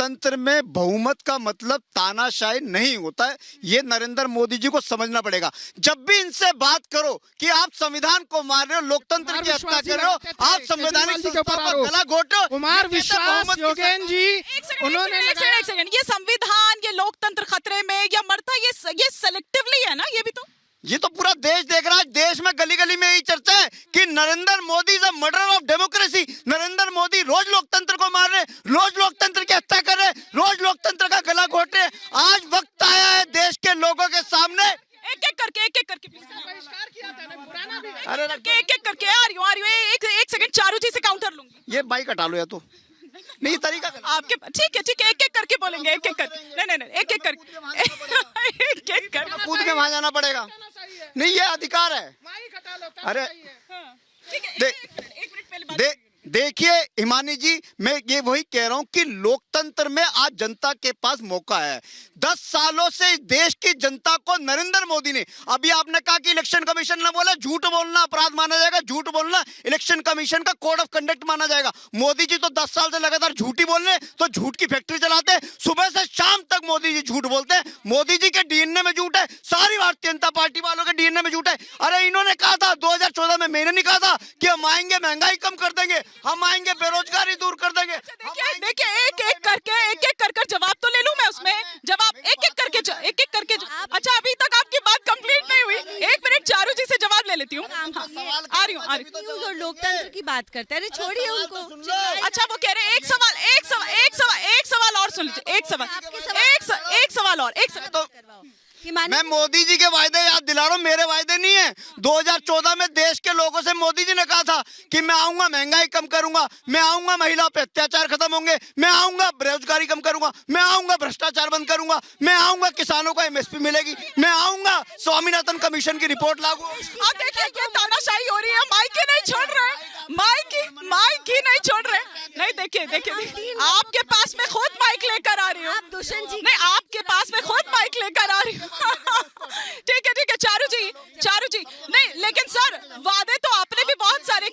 लोकतंत्र में बहुमत का मतलब तानाशाही नहीं होता है, ये नरेंद्र मोदी जी को समझना पड़ेगा। जब भी इनसे बात करो कि आप संविधान को मार रहे हो, लोकतंत्र की हत्या कर रहे हो, आप संवैधानिक संस्थाओं का गला घोटो। कुमार विश्वास योगेन जी, उन्होंने एक सेकंड, ये संविधान, ये लोकतंत्र खतरे में या मरता, ये सेलेक्टिवली है ना? ये तो पूरा देश देख रहा है। देश में गली गली में यही चर्चा है कि Narendra Modi is a murder of democracy. Narendra Modi रोज लोकतंत्र को मार रहे, रोज लोकतंत्र की हत्या कर रहे, रोज लोकतंत्र का गला घोट रहे। आज वक्त आया है देश के लोगों के सामने एक एक करके बहिष्कार किया था ना, पुराना भी अरे एक एक करके आ रही हूँ। एक सेकंड, चारू जी से काउंटर लूंगी। ये बाइक हटा लो या तो नहीं, तरीका आपके ठीक है, एक एक करके बोलेंगे, एक एक करके। नहीं, एक एक करके, एक करके कूद के वहां जाना पड़ेगा। नहीं, ये अधिकार है। अरे देखिए हिमानी जी, मैं ये वही कह रहा हूं कि लोकतंत्र में आज जनता के पास मौका है। 10 सालों से इस देश की जनता को नरेंद्र मोदी ने, अभी आपने कहा कि इलेक्शन कमीशन ने बोला झूठ बोलना अपराध माना जाएगा, झूठ बोलना इलेक्शन कमीशन का कोड ऑफ कंडक्ट माना जाएगा। मोदी जी तो 10 साल से लगातार झूठी बोल रहे, तो झूठ की फैक्ट्री चलाते, सुबह से शाम तक मोदी जी झूठ बोलते हैं। मोदी जी के डीएनए में झूठ है, सारी भारतीय जनता पार्टी वालों के डीएनए में झूठ है। अरे इन्होंने कहा था 2014 में, मैंने नहीं कहा था कि हम आएंगे महंगाई कम कर देंगे, हम आएंगे बेरोजगारी दूर कर देंगे। देखिए एक एक कर जवाब तो ले लूं मैं उसमें, जवाब एक एक करके अच्छा अभी तक आपकी बात कंप्लीट नहीं हुई। 1 मिनट चारू जी से जवाब ले लेती हूँ। आ रही हूँ। लोकतंत्र की बात करते हैं, छोड़िए उनको। अच्छा वो कह रहे हैं एक सवाल और सुन लीजिए, एक सवाल और मैं मोदी जी के वायदे याद दिला रहा हूँ, मेरे वायदे नहीं है। 2014 में देश के लोगों से मोदी जी ने कहा था कि मैं आऊंगा महंगाई कम करूंगा, मैं आऊंगा महिलाओं पे अत्याचार खत्म होंगे, मैं आऊंगा बेरोजगारी कम करूंगा, मैं आऊंगा भ्रष्टाचार बंद करूंगा, मैं आऊंगा किसानों को एमएसपी मिलेगी, मैं आऊंगा स्वामीनाथन कमीशन की रिपोर्ट लागू। अब देखिए ये तानाशाही हो रही है, माइक ही नहीं छोड़ रहे, माइक ही नहीं छोड़ रहे। नहीं देखिए आपके पास में खुद माइक लेकर आ रही हूँ, दुष्यंत जी नहीं आपके पास में खुद माइक लेकर आ रही हूँ। ठीक है चारू जी नहीं, लेकिन सर वादे तो आपने भी बहुत सारे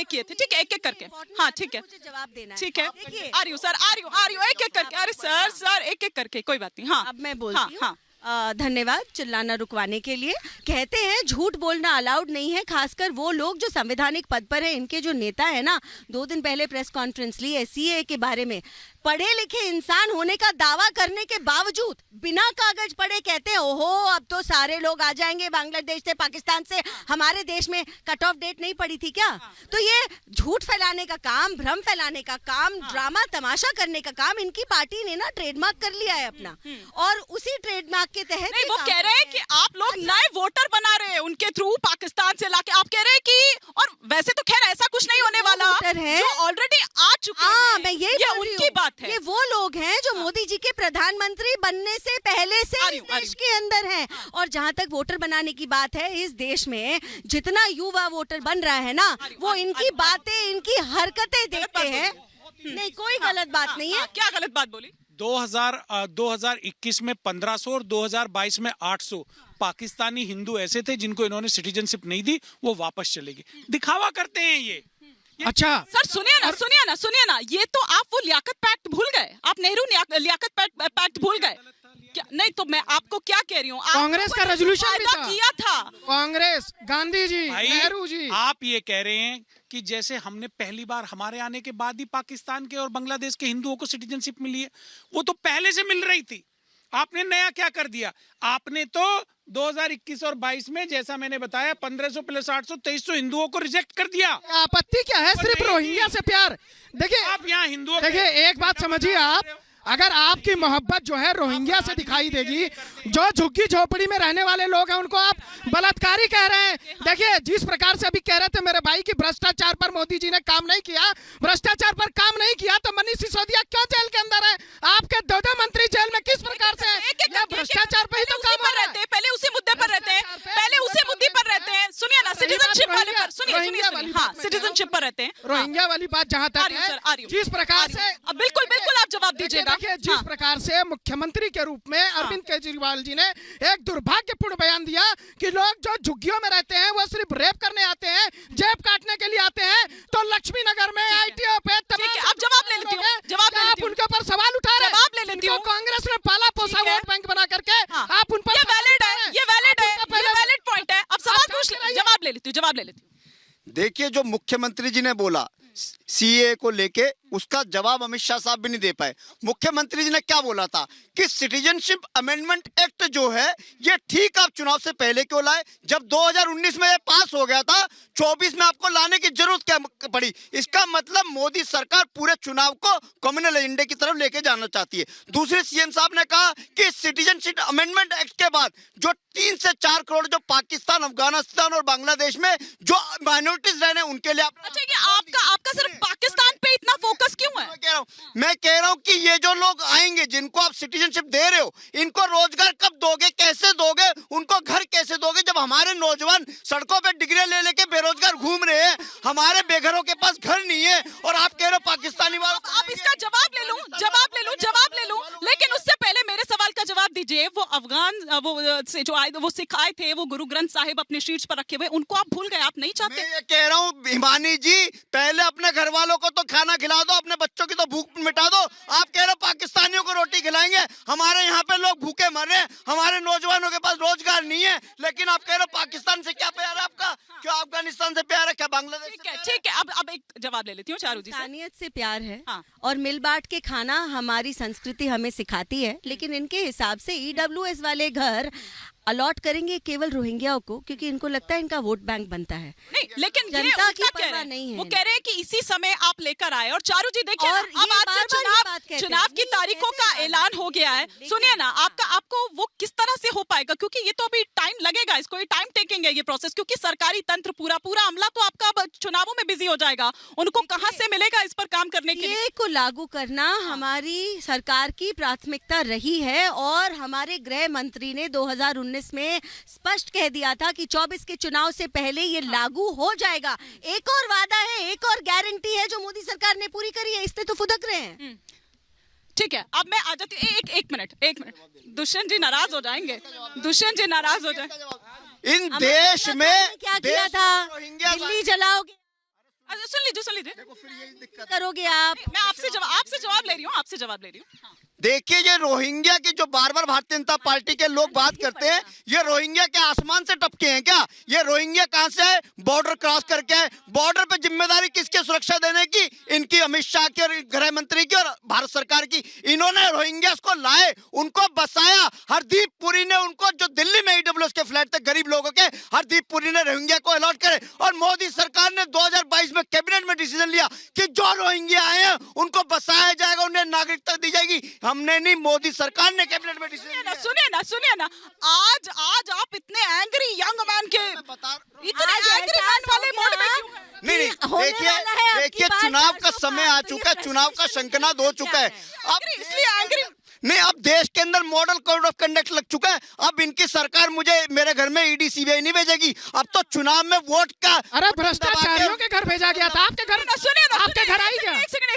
किए थे, ठीक है एक एक करके। हाँ ठीक है, जवाब देना ठीक है, आ रही हूँ सर, आ रही हूँ एक एक करके। अरे सर एक एक करके, कोई बात नहीं। हाँ अब मैं बोलती हूँ। धन्यवाद चिल्लाना रुकवाने के लिए। कहते हैं झूठ बोलना अलाउड नहीं है, खासकर वो लोग जो संवैधानिक पद पर है। इनके जो नेता है ना, 2 दिन पहले प्रेस कॉन्फ्रेंस ली है सीए के बारे में। पढ़े लिखे इंसान होने का दावा करने के बावजूद बिना कागज पढ़े कहते हैं ओहो अब तो सारे लोग आ जाएंगे बांग्लादेश से, पाकिस्तान से, हमारे देश में कट ऑफ डेट नहीं पड़ी थी क्या? तो ये झूठ फैलाने का काम, भ्रम फैलाने का काम, ड्रामा तमाशा करने का काम इनकी पार्टी ने ना ट्रेडमार्क कर लिया है अपना, और उसी ट्रेडमार्क के तहत नहीं वो कह रहे हैं कि आप लोग नए वोटर बना रहे हैं उनके थ्रू, पाकिस्तान से लाके। आप कह रहे हैं कि, और वैसे तो खैर ऐसा कुछ नहीं होने वाला, जो ऑलरेडी आ चुके हैं। मैं ये उनकी बात है, ये वो लोग हैं जो मोदी जी के प्रधानमंत्री बनने से पहले से इस देश के अंदर हैं। और जहां तक वोटर बनाने की बात है, इस देश में जितना युवा वोटर बन रहा है ना, वो इनकी बातें, इनकी हरकतें देखते हैं। नहीं कोई गलत बात नहीं है। क्या गलत बात बोली? 2021 में 1500 और 2022 में 800 पाकिस्तानी हिंदू ऐसे थे जिनको इन्होंने सिटीजनशिप नहीं दी, वो वापस चलेगी। दिखावा करते हैं ये। अच्छा सर सुनिए ना, ये तो आप वो लियाकत पैक्ट भूल गए, आप नेहरू लियाकत पैक्ट भूल गए क्या? नहीं तो मैं आपको क्या कह रही हूँ, कांग्रेस का रेजोल्यूशन भी किया था, कांग्रेस, गांधी जी, नेहरू जी। आप ये कह रहे हैं कि जैसे हमने पहली बार हमारे आने के बाद ही पाकिस्तान के और बांग्लादेश के हिंदुओं को सिटीजनशिप मिली है, वो तो पहले से मिल रही थी। आपने नया क्या कर दिया? आपने तो 2021 और 22 में, जैसा मैंने बताया, 1500 प्लस 800 2300 हिंदुओं को रिजेक्ट कर दिया। आपत्ति क्या है? सिर्फ रोहिंग्या से प्यार। देखिए आप यहाँ हिंदुओं, देखिए एक बात समझिए आप, अगर आपकी मोहब्बत जो है रोहिंग्या से दिखाई देगी, जो झुग्गी झोपड़ी में रहने वाले लोग हैं उनको आप बलात्कारी कह रहे हैं। देखिए जिस प्रकार से अभी कह रहे थे मेरे भाई की भ्रष्टाचार पर मोदी जी ने काम नहीं किया, भ्रष्टाचार पर काम नहीं किया तो मनीष सिसोदिया क्यों जेल के अंदर है? आपके 2 मंत्री जेल में किस प्रकार से? भ्रष्टाचार पर ही तो काम कर रहे थे, पहले उसी मुद्दे पर रहते हैं, सुनिए ना सिटीजनशिप वाले पर, सुनिए हाँ सिटीजनशिप पर रहते हैं। रोहिंग्या वाली बात जहाँ तक है, जिस प्रकार से, बिल्कुल आप जवाब दीजिएगा। देखिए जिस प्रकार से मुख्यमंत्री के रूप में अरविंद केजरीवाल जी ने एक दुर्भाग्यपूर्ण बयान दिया कि लोग जो झुग्गियों में रहते हैं वो सिर्फ रेप करने आते हैं, जेब काटने के लिए आते हैं, तो लक्ष्मी नगर में आईटीओ पे अब जवाब ले लेती हूँ, जवाब जो मुख्यमंत्री जी ने बोला सीए को लेके, उसका जवाब अमित शाह साहब भी नहीं दे पाए। मुख्यमंत्री जी ने क्या बोला था कि सिटीजनशिप अमेंडमेंट एक्ट जो है ये ठीक आप चुनाव से पहले क्यों लाए, जब 2019 में ये पास हो गया था 24 में आपको लाने की जरूरत क्या पड़ी। इसका मतलब मोदी सरकार पूरे चुनाव को कम्युनल एजेंडे की तरफ लेके जाना चाहती है। दूसरे सीएम साहब ने कहा कि सिटीजनशिप अमेंडमेंट एक्ट के बाद जो 3 से 4 करोड़ जो पाकिस्तान, अफगानिस्तान और बांग्लादेश में जो माइनॉरिटीज रह रहे हैं उनके लिए अच्छा, ये आपका सिर्फ पाकिस्तान पे इतना फोकस क्यों है? मैं कह रहा हूं कि ये जो लोग आएंगे जिनको आप सिटीजनशिप दे रहे हो, इनको रोजगार कब दोगे, कैसे दोगे, उनको घर कैसे दोगे, जब हमारे नौजवान सड़कों पे डिग्री ले लेके बेरोजगार घूम रहे हैं, हमारे बेघरों के पास घर नहीं है, और आप कह रहे हो पाकिस्तानी वालों को। आप इसका जवाब ले लूं, लेकिन उससे पहले मेरे सवाल का जवाब दीजिए। वो अफगान से जो आए, वो सिख आए थे, वो गुरु ग्रंथ साहिब अपने शीर्ष पर रखे हुए, उनको आप भूल गए, आप नहीं चाहते? मैं ये कह रहा हूँ हिमानी जी, पहले अपने घर वालों को तो खाना खिला दो, अपने बच्चों की तो भूख मिटा दो। आप कह रहे हो पाकिस्तानियों को रोटी खिलाएंगे, हमारे यहाँ पे लोग भूखे मर रहे हैं, हमारे नौजवानों के पास रोजगार नहीं है, लेकिन आप कह रहे हो पाकिस्तान से क्या प्यार है आपका, क्या अफगानिस्तान से प्यार है, क्या बांग्लादेश से प्यार है? ठीक है, अब एक जवाब ले लेती हूँ चारू जी से। इंसानियत से प्यार है हाँ। और मिल बांट के खाना हमारी संस्कृति हमें सिखाती है, लेकिन इनके हिसाब से ईडब्ल्यूएस वाले घर अलॉट करेंगे केवल रोहिंग्याओं को, क्योंकि इनको लगता है इनका वोट बैंक बनता है। नहीं, लेकिन ये जनता की उल्टा कह परवाह रहे हैं। नहीं है वो कह रहे हैं कि इसी समय आप लेकर आए, और चारू जी देखिए और ना, अब ये आज बार-बार से ये बात कहते चुनाव हैं। की नहीं, तारीखों कहते का हैं ऐलान हो गया है। लेकिन- सुनिए ना, आपको वो किस तरह से हो पाएगा, क्योंकि ये तो अभी टाइम लगेगा, इसको ये टाइम टेकिंग है ये प्रोसेस, क्योंकि सरकारी तंत्र पूरा अमला तो आपका अब चुनावों में बिजी हो जाएगा, उनको कहाँ से मिलेगा इस पर काम करने के लिए? सीए को लागू करना हमारी सरकार की प्राथमिकता रही है, और हमारे गृह मंत्री ने 2019 में स्पष्ट कह दिया था कि 24 के चुनाव से पहले ये लागू हो जाएगा। एक और वादा है, एक और गारंटी है जो मोदी सरकार ने पूरी करी है, इससे तो फुदक रहे हैं। ठीक है, अब मैं आ जाती हूँ। एक मिनट, दुष्यंत जी नाराज हो जाएंगे, दुष्यंत जी नाराज हो जाए। इन देश अमर में ने क्या किया था? रोहिंग्या दिल्ली जलाओगे, अच्छा, सुन लीजिए, करोगे आप? मैं आपसे जवाब ले रही हूँ। हाँ। देखिए, ये रोहिंग्या की जो बार बार भारतीय जनता पार्टी के लोग बात करते हैं, ये रोहिंग्या के आसमान से टपके हैं क्या? ये रोहिंग्या कहां से है? बॉर्डर क्रॉस करके है। बॉर्डर पे जिम्मेदारी किसकी सुरक्षा देने की? इनकी, अमित शाह की और गृह मंत्री की और भारत सरकार की। इन्होंने रोहिंग्या को लाए, उनको बसाया। हरदीप पुरी ने उनको, जो दिल्ली में ईडब्ल्यूएस के फ्लैट थे गरीब लोगों के, हरदीप पुरी ने रोहिंग्या को अलॉट करे, और मोदी सरकार ने 2022 में कैबिनेट में डिसीजन लिया कि जो रोहिंग्या आए हैं उनको बसाया जाएगा, उन्हें नागरिकता दी जाएगी। हमने नहीं, मोदी सरकार ने कैबिनेट में डिसीजन लिया। सुनिए ना, आज आप इतने एंग्री यंग मैन के, इतने आज एंग्री ऐसा मैन वाले हो मोड में गया क्यों हैं? नहीं, होने देखिए वाला है आपकी देखिए, बात चुनाव का 400 समय आ तो चुका है, ये चुनाव का शंखनाद हो चुका है। अब इसलिए एंग्री नहीं, अब देश के अंदर मॉडल कोड ऑफ कंडक्ट लग चुका है। अब इनकी सरकार मुझे मेरे घर में ईडी सीबीआई नहीं भेजेगी। अब तो चुनाव में वोट का, अरे भ्रष्टाचारियों के घर भेजा गया था, आपके घर, सुनिए ना, आपके घर आई क्या? एक सेकंड,